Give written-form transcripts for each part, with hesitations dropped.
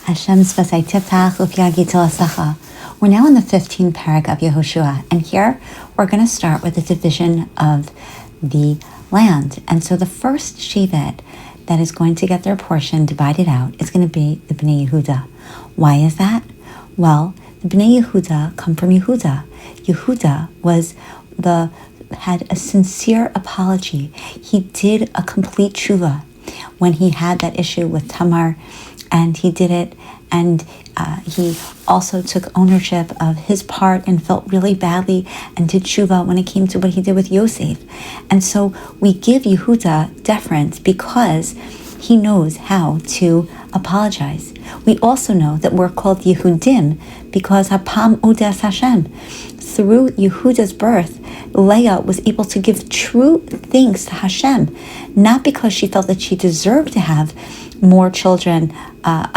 Hashem's Vasai Tiftach Ufyagi Tilasacha. We're now in the 15th Perek of Yehoshua, and here we're going to start with the division of the land. And so the first Shevet that is going to get their portion divided out is going to be the Bnei Yehuda. Why is that? Well, the Bnei Yehuda come from Yehuda. Yehuda had a sincere apology. He did a complete tshuva when he had that issue with Tamar, and he did it, and he also took ownership of his part and felt really badly and did tshuva when it came to what he did with Yosef. And so we give Yehuda deference because he knows how to apologize. We also know that we're called Yehudim because Hapam Odes Hashem. Through Yehuda's birth, Leah was able to give true thanks to Hashem, not because she felt that she deserved to have more children,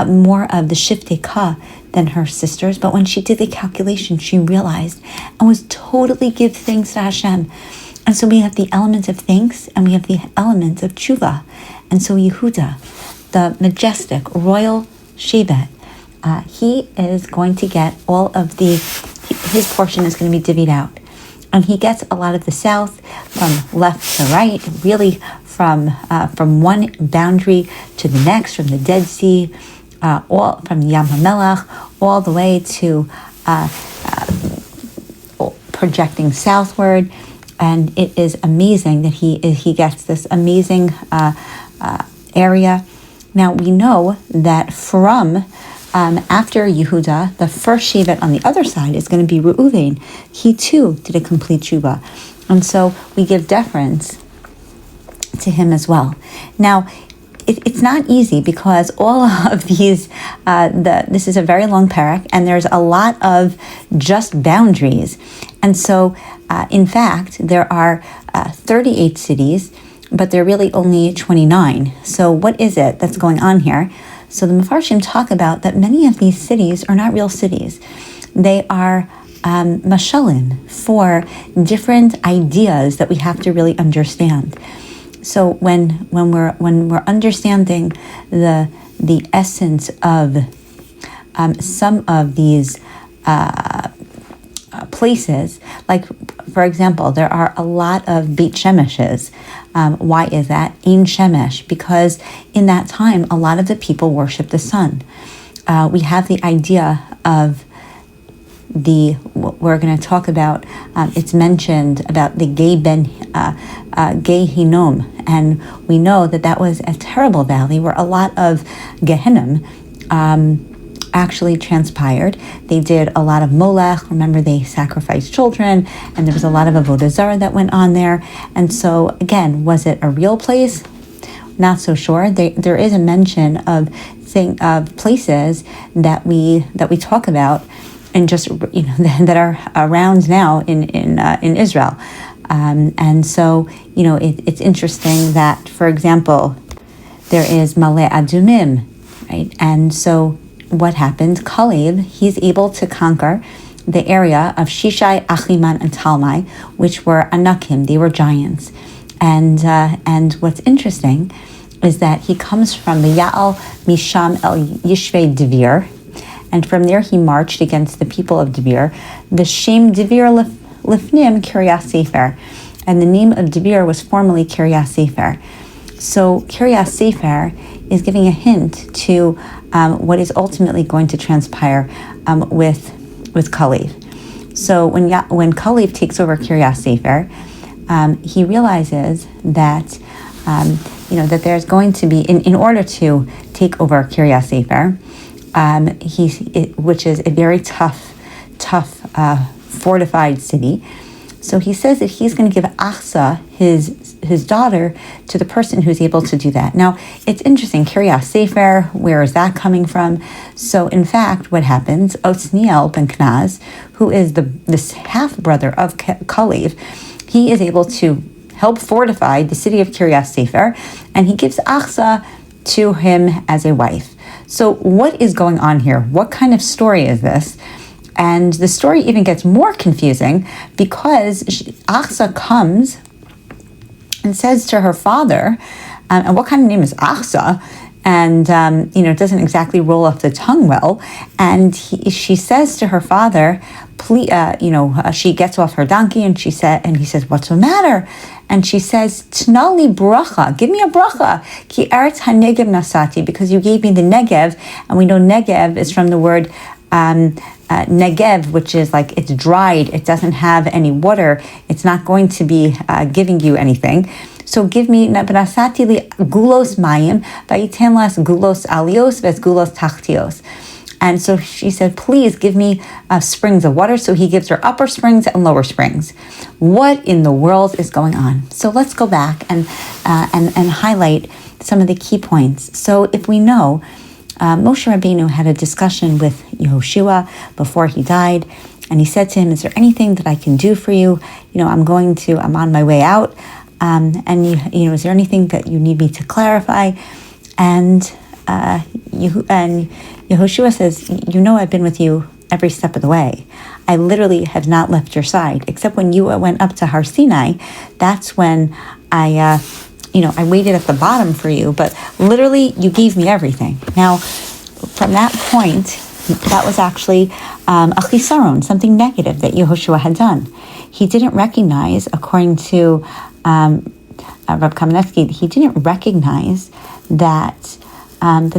more of the Shiftei Ka than her sisters, but when she did the calculation, she realized and was totally give thanks to Hashem. And so we have the element of thanks and we have the element of tshuva. And so Yehuda, the majestic royal Shevet, he is going to get all of his portion is going to be divvied out. And he gets a lot of the south from left to right, really from one boundary to the next, from the Dead Sea, all from Yam HaMelech, all the way to projecting southward. And it is amazing that he gets this amazing area. Now we know that from after Yehuda, the first Shevet on the other side is going to be Reuven. He too did a complete tshuva, and so we give deference to him as well. Now, it's not easy because all of these, this is a very long perek, and there's a lot of just boundaries. And so, in fact, there are 38 cities, but there are really only 29. So what is it that's going on here? So the Mefarshim talk about that many of these cities are not real cities. They are mashalim for different ideas that we have to really understand. So when we're understanding the essence of some of these places, like for example, there are a lot of Beit Shemeshes. Why is that? Ein Shemesh, because in that time, a lot of the people worship the sun. We have the idea of we're going to talk about, it's mentioned about the Gei Hinnom, and we know that was a terrible valley where a lot of Gehinnom actually transpired. They did a lot of molech. Remember, they sacrificed children, and there was a lot of avodah zarah that went on there. And so, again, was it a real place? Not so sure. There is a mention of places that we talk about, and just that are around now in Israel. And so it's interesting that, for example, there is Maleh Adumim, right? And so what happened? Kalev, he's able to conquer the area of Shishai, Achiman, and Talmai, which were Anakim. They were giants. And what's interesting is that he comes from the Ya'al Misham El Yishvei Devir, and from there he marched against the people of Devir. The Shem Devir Lifnim Kiryas Sefer, and the name of Devir was formerly Kiryas Sefer. So Kiryas Sefer is giving a hint to what is ultimately going to transpire with Kalev. So when Kalev takes over Kiryas Sefer, he realizes that that there's going to be, in order to take over Kiryas Sefer, which is a very tough fortified city. So he says that he's going to give Achsa, his daughter, to the person who's able to do that. Now, it's interesting, Kiryas Sefer, where is that coming from? So, in fact, what happens, Othniel ben Kenaz, who is this half-brother of Kalev, he is able to help fortify the city of Kiryas Sefer, and he gives Achsa to him as a wife. So what is going on here? What kind of story is this? And the story even gets more confusing because Achsa comes and says to her father, and what kind of name is Achsa? and it doesn't exactly roll off the tongue well. And she says to her father, please, she gets off her donkey and he says, "What's the matter?" And she says, "Tnali bracha, give me a bracha, ki eretz hanegev nasati, because you gave me the Negev," and we know Negev is from the word Negev, which is like it's dried, it doesn't have any water, it's not going to be giving you anything. So give me nasati li gulos mayim, vayiten las gulos alios ves gulos tachtios. And so she said, "Please give me springs of water." So he gives her upper springs and lower springs. What in the world is going on? So let's go back and highlight some of the key points. So if we know, Moshe Rabbeinu had a discussion with Yehoshua before he died, and he said to him, "Is there anything that I can do for you? I'm on my way out, and is there anything that you need me to clarify?" And Yehoshua says, "I've been with you every step of the way. I literally have not left your side, except when you went up to Har Sinai. That's when I waited at the bottom for you, but literally you gave me everything." Now, from that point, that was actually a chisaron, something negative that Yehoshua had done. He didn't recognize, according to Rav Kamenetsky, he didn't recognize that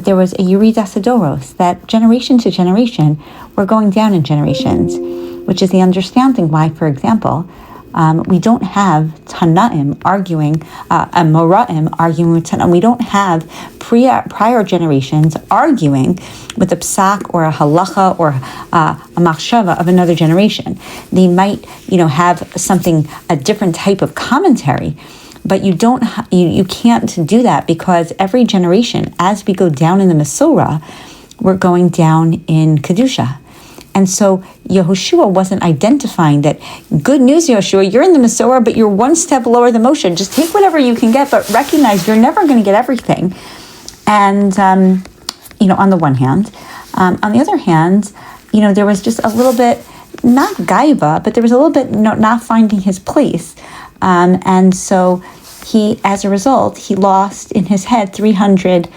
there was a Yeridas Hadoros, that generation to generation, we're going down in generations, which is the understanding why, for example, we don't have Tanaim arguing, and Moraim arguing with Tanaim. We don't have prior generations arguing with a psak or a halacha or a machshava of another generation. They might, have a different type of commentary, but you can't do that, because every generation, as we go down in the Masorah, we're going down in Kedusha. And so Yehoshua wasn't identifying that. Good news, Yehoshua, you're in the Masorah, but you're one step lower than Moshe. Just take whatever you can get, but recognize you're never going to get everything. And, on the one hand. On the other hand, there was just a little bit, not gaiva, but there was a little bit not finding his place. And so as a result, he lost in his head 300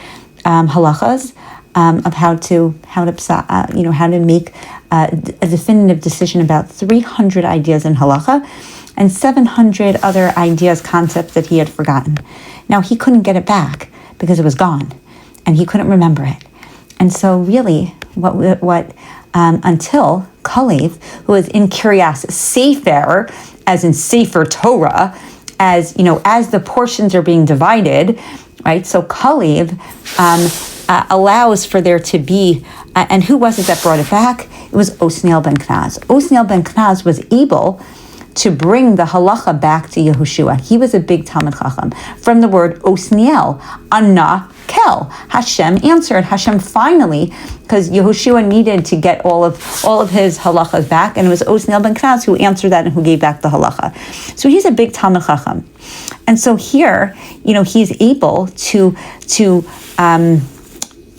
halachas of how to make a definitive decision about 300 ideas in halacha and 700 other ideas, concepts that he had forgotten. Now, he couldn't get it back because it was gone, and he couldn't remember it. And so really, until Kalev, who was in Kiryas Sefer, as in Sefer Torah, as the portions are being divided, right? So Kalev allows for there to be, and who was it that brought it back? It was Osniel ben Knaz. Osniel ben Knaz was able to bring the halacha back to Yehoshua. He was a big Talmid Chacham. From the word Osniel, Anna Kel, Hashem answered. Hashem finally, because Yehoshua needed to get all of his halachas back, and it was Osniel ben Knaz who answered that and who gave back the halacha. So he's a big Talmid Chacham. And so here, he's able to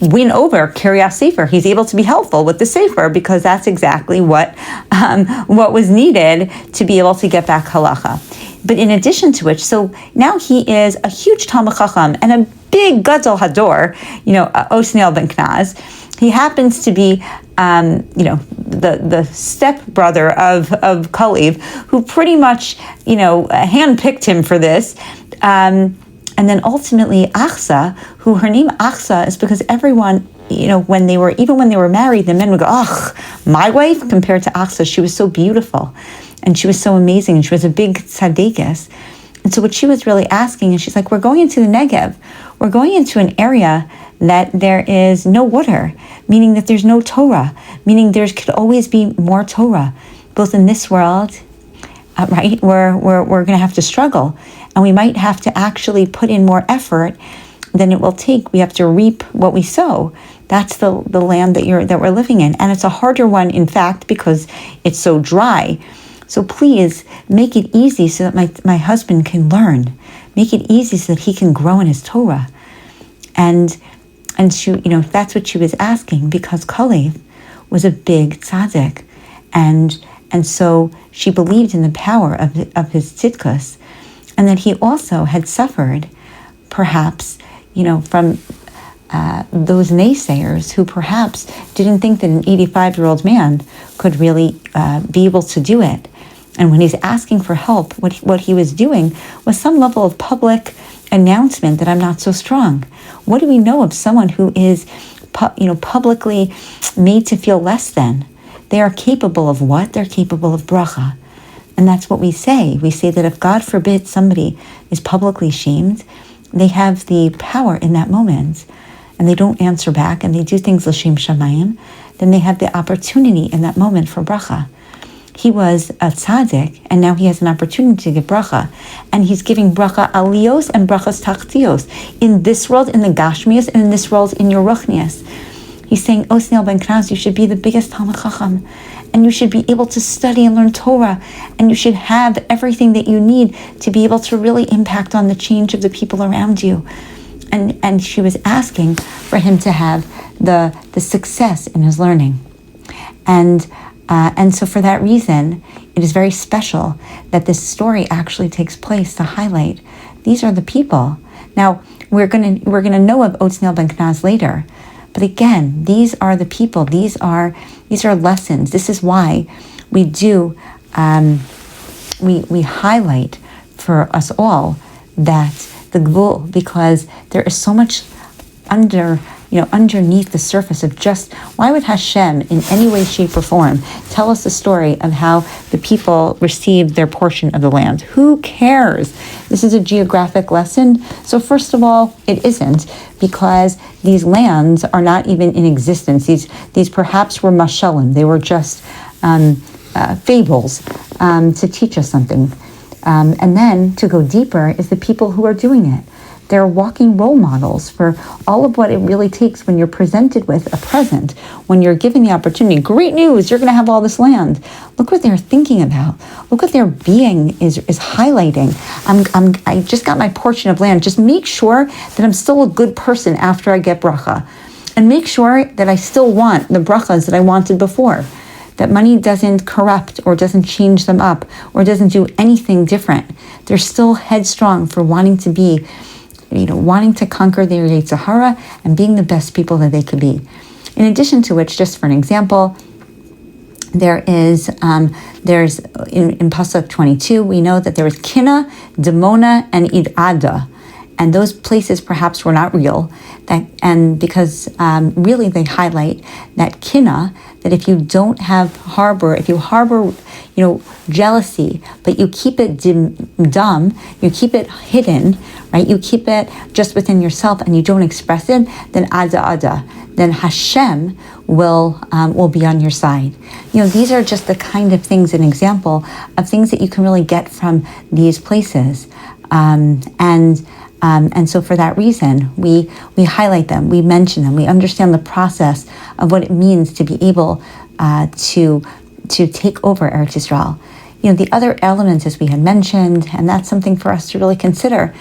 win over Kiryas Sefer. He's able to be helpful with the Sefer, because that's exactly what was needed to be able to get back halacha. But in addition to which, so now he is a huge Talmid Chacham and a big Gadol Hador, Osniel ben Knaz. He happens to be, the stepbrother of Kalev, who pretty much, handpicked him for this. And then ultimately Achsa, who her name Achsa is because everyone, when they were married, the men would go, "Ugh, my wife," compared to Achsa. She was so beautiful and she was so amazing and she was a big tzaddikus. And so what she was really asking is, she's like, we're going into the Negev. We're going into an area that there is no water, meaning that there's no Torah, meaning there could always be more Torah, both in this world, right, where we're going to have to struggle. And we might have to actually put in more effort than it will take. We have to reap what we sow. That's the land that we're living in. And it's a harder one, in fact, because it's so dry. So please make it easy so that my husband can learn. Make it easy so that he can grow in his Torah. And she, that's what she was asking, because Kalev was a big tzaddik. And so she believed in the power of his tzidkus. And that he also had suffered, perhaps, from those naysayers who perhaps didn't think that an 85-year-old man could really be able to do it. And when he's asking for help, what he was doing was some level of public announcement that I'm not so strong. What do we know of someone who is publicly made to feel less than? They are capable of what? They're capable of bracha. And that's what we say. We say that if, God forbid, somebody is publicly shamed, they have the power in that moment, and they don't answer back, and they do things l'shem shamayim, then they have the opportunity in that moment for bracha. He was a tzaddik, and now he has an opportunity to give bracha. And he's giving bracha aliyos and brachas tachtios. In this world, in the gashmias, and in this world, in your ruchnias. He's saying, Osniel ben Knaz, you should be the biggest Talmid Chacham. And you should be able to study and learn Torah. And you should have everything that you need to be able to really impact on the change of the people around you. And she was asking for him to have the success in his learning. And so for that reason, it is very special that this story actually takes place to highlight these are the people. Now, we're gonna know of Otzniel ben Knaz later, but again, these are the people. These are lessons. This is why we do we highlight for us all that the Gvul, because there is so much underneath the surface of just why would Hashem in any way, shape, or form tell us the story of how the people received their portion of the land? Who cares? This is a geographic lesson. So first of all, it isn't, because these lands are not even in existence. These perhaps were mashalim. They were just fables to teach us something. And then to go deeper is the people who are doing it. They're walking role models for all of what it really takes when you're presented with a present, when you're given the opportunity. Great news, you're going to have all this land. Look what they're thinking about. Look what their being is highlighting. I just got my portion of land. Just make sure that I'm still a good person after I get bracha. And make sure that I still want the brachas that I wanted before. That money doesn't corrupt or doesn't change them up or doesn't do anything different. They're still headstrong for wanting to be, wanting to conquer their Yetzer Hara and being the best people that they could be. In addition to which, just for an example, there's in Pasuk 22, we know that there was Kina, Dimona, and Idada. And those places perhaps were not real, because really they highlight that Kina, that if you don't if you harbor, jealousy, but you keep it dumb, you keep it hidden, right? You keep it just within yourself and you don't express it, then then Hashem will be on your side. These are just the kind of things, an example of things that you can really get from these places. And so for that reason, we highlight them, we mention them, we understand the process of what it means to be able to take over Eretz Yisrael. The other elements, as we had mentioned, and that's something for us to really consider,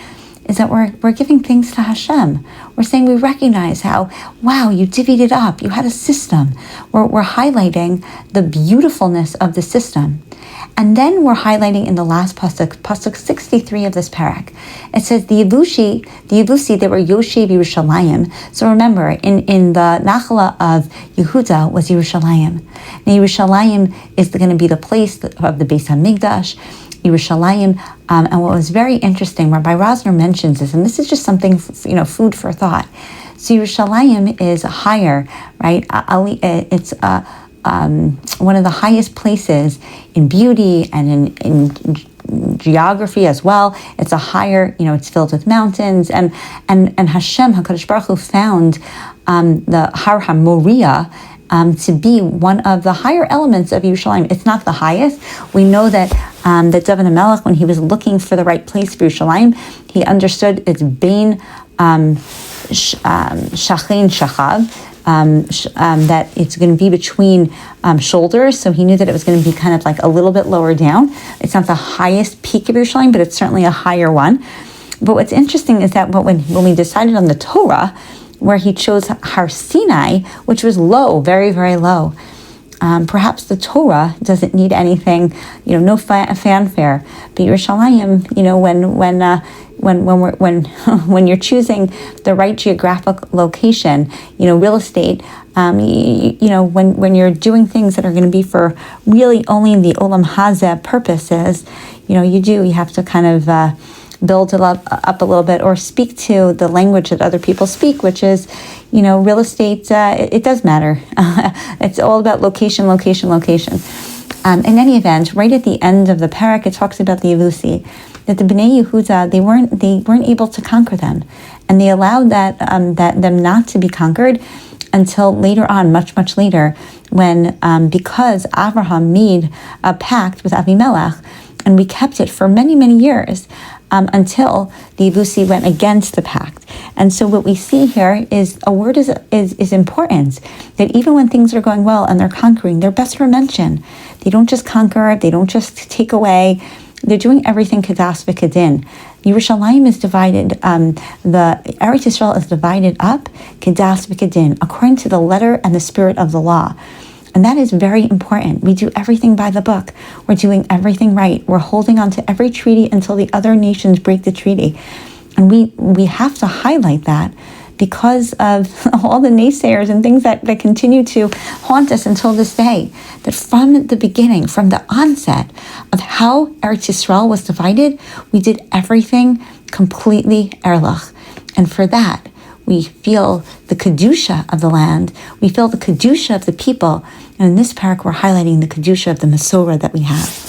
is that we're giving thanks to Hashem. We're saying we recognize how, wow, you divvied it up, you had a system. We're highlighting the beautifulness of the system. And then we're highlighting in the last pasuk 63 of this Perek. It says the Yevusi, they were Yoshev Yerushalayim. So remember, in the Nachla of Yehuda was Yerushalayim. Now Yerushalayim is going to be the place of the Beis HaMikdash. Yerushalayim, and what was very interesting, Rabbi Rosner mentions this, and this is just something, food for thought. So Yerushalayim is higher, right? It's one of the highest places in beauty and in geography as well. It's a higher, it's filled with mountains, and Hashem, HaKadosh Baruch Hu, found the Har HaMoriah to be one of the higher elements of Yerushalayim. It's not the highest. We know that David HaMelech, when he was looking for the right place for Yerushalayim, he understood it's Bein Shachain Shachav, that it's going to be between shoulders. So he knew that it was going to be kind of like a little bit lower down. It's not the highest peak of Yerushalayim, but it's certainly a higher one. But what's interesting is that when we decided on the Torah, where he chose Har Sinai, which was low, very, very low, Perhaps the Torah doesn't need anything, no fanfare. But Yerushalayim, when you're choosing the right geographic location, real estate, when you're doing things that are going to be for really only the Olam Hazeh purposes, you have to kind of build it up a little bit, or speak to the language that other people speak, which is, real estate, it does matter. It's all about location. In any event, right at the end of the Perek, it talks about the Yevusi, that the Bnei Yehuda, they weren't able to conquer them, and they allowed them not to be conquered until later on, much later, when because Abraham made a pact with Avimelech, and we kept it for many years, until the Yevusi went against the pact. And so what we see here is a word is important, that even when things are going well and they're conquering, they're best for mention. They don't just conquer, they don't just take away, they're doing everything kadas v'kedin. Yerushalayim is divided, the Eretz Yisrael is divided up kadas v'kedin, according to the letter and the spirit of the law. And that is very important. We do everything by the book. We're doing everything right. We're holding on to every treaty until the other nations break the treaty. And we have to highlight that, because of all the naysayers and things that continue to haunt us until this day. That from the beginning, from the onset of how Eretz Yisrael was divided, we did everything completely erlach. And for that, we feel the kedusha of the land. We feel the kedusha of the people. And in this parak, we're highlighting the kedusha of the Masorah that we have.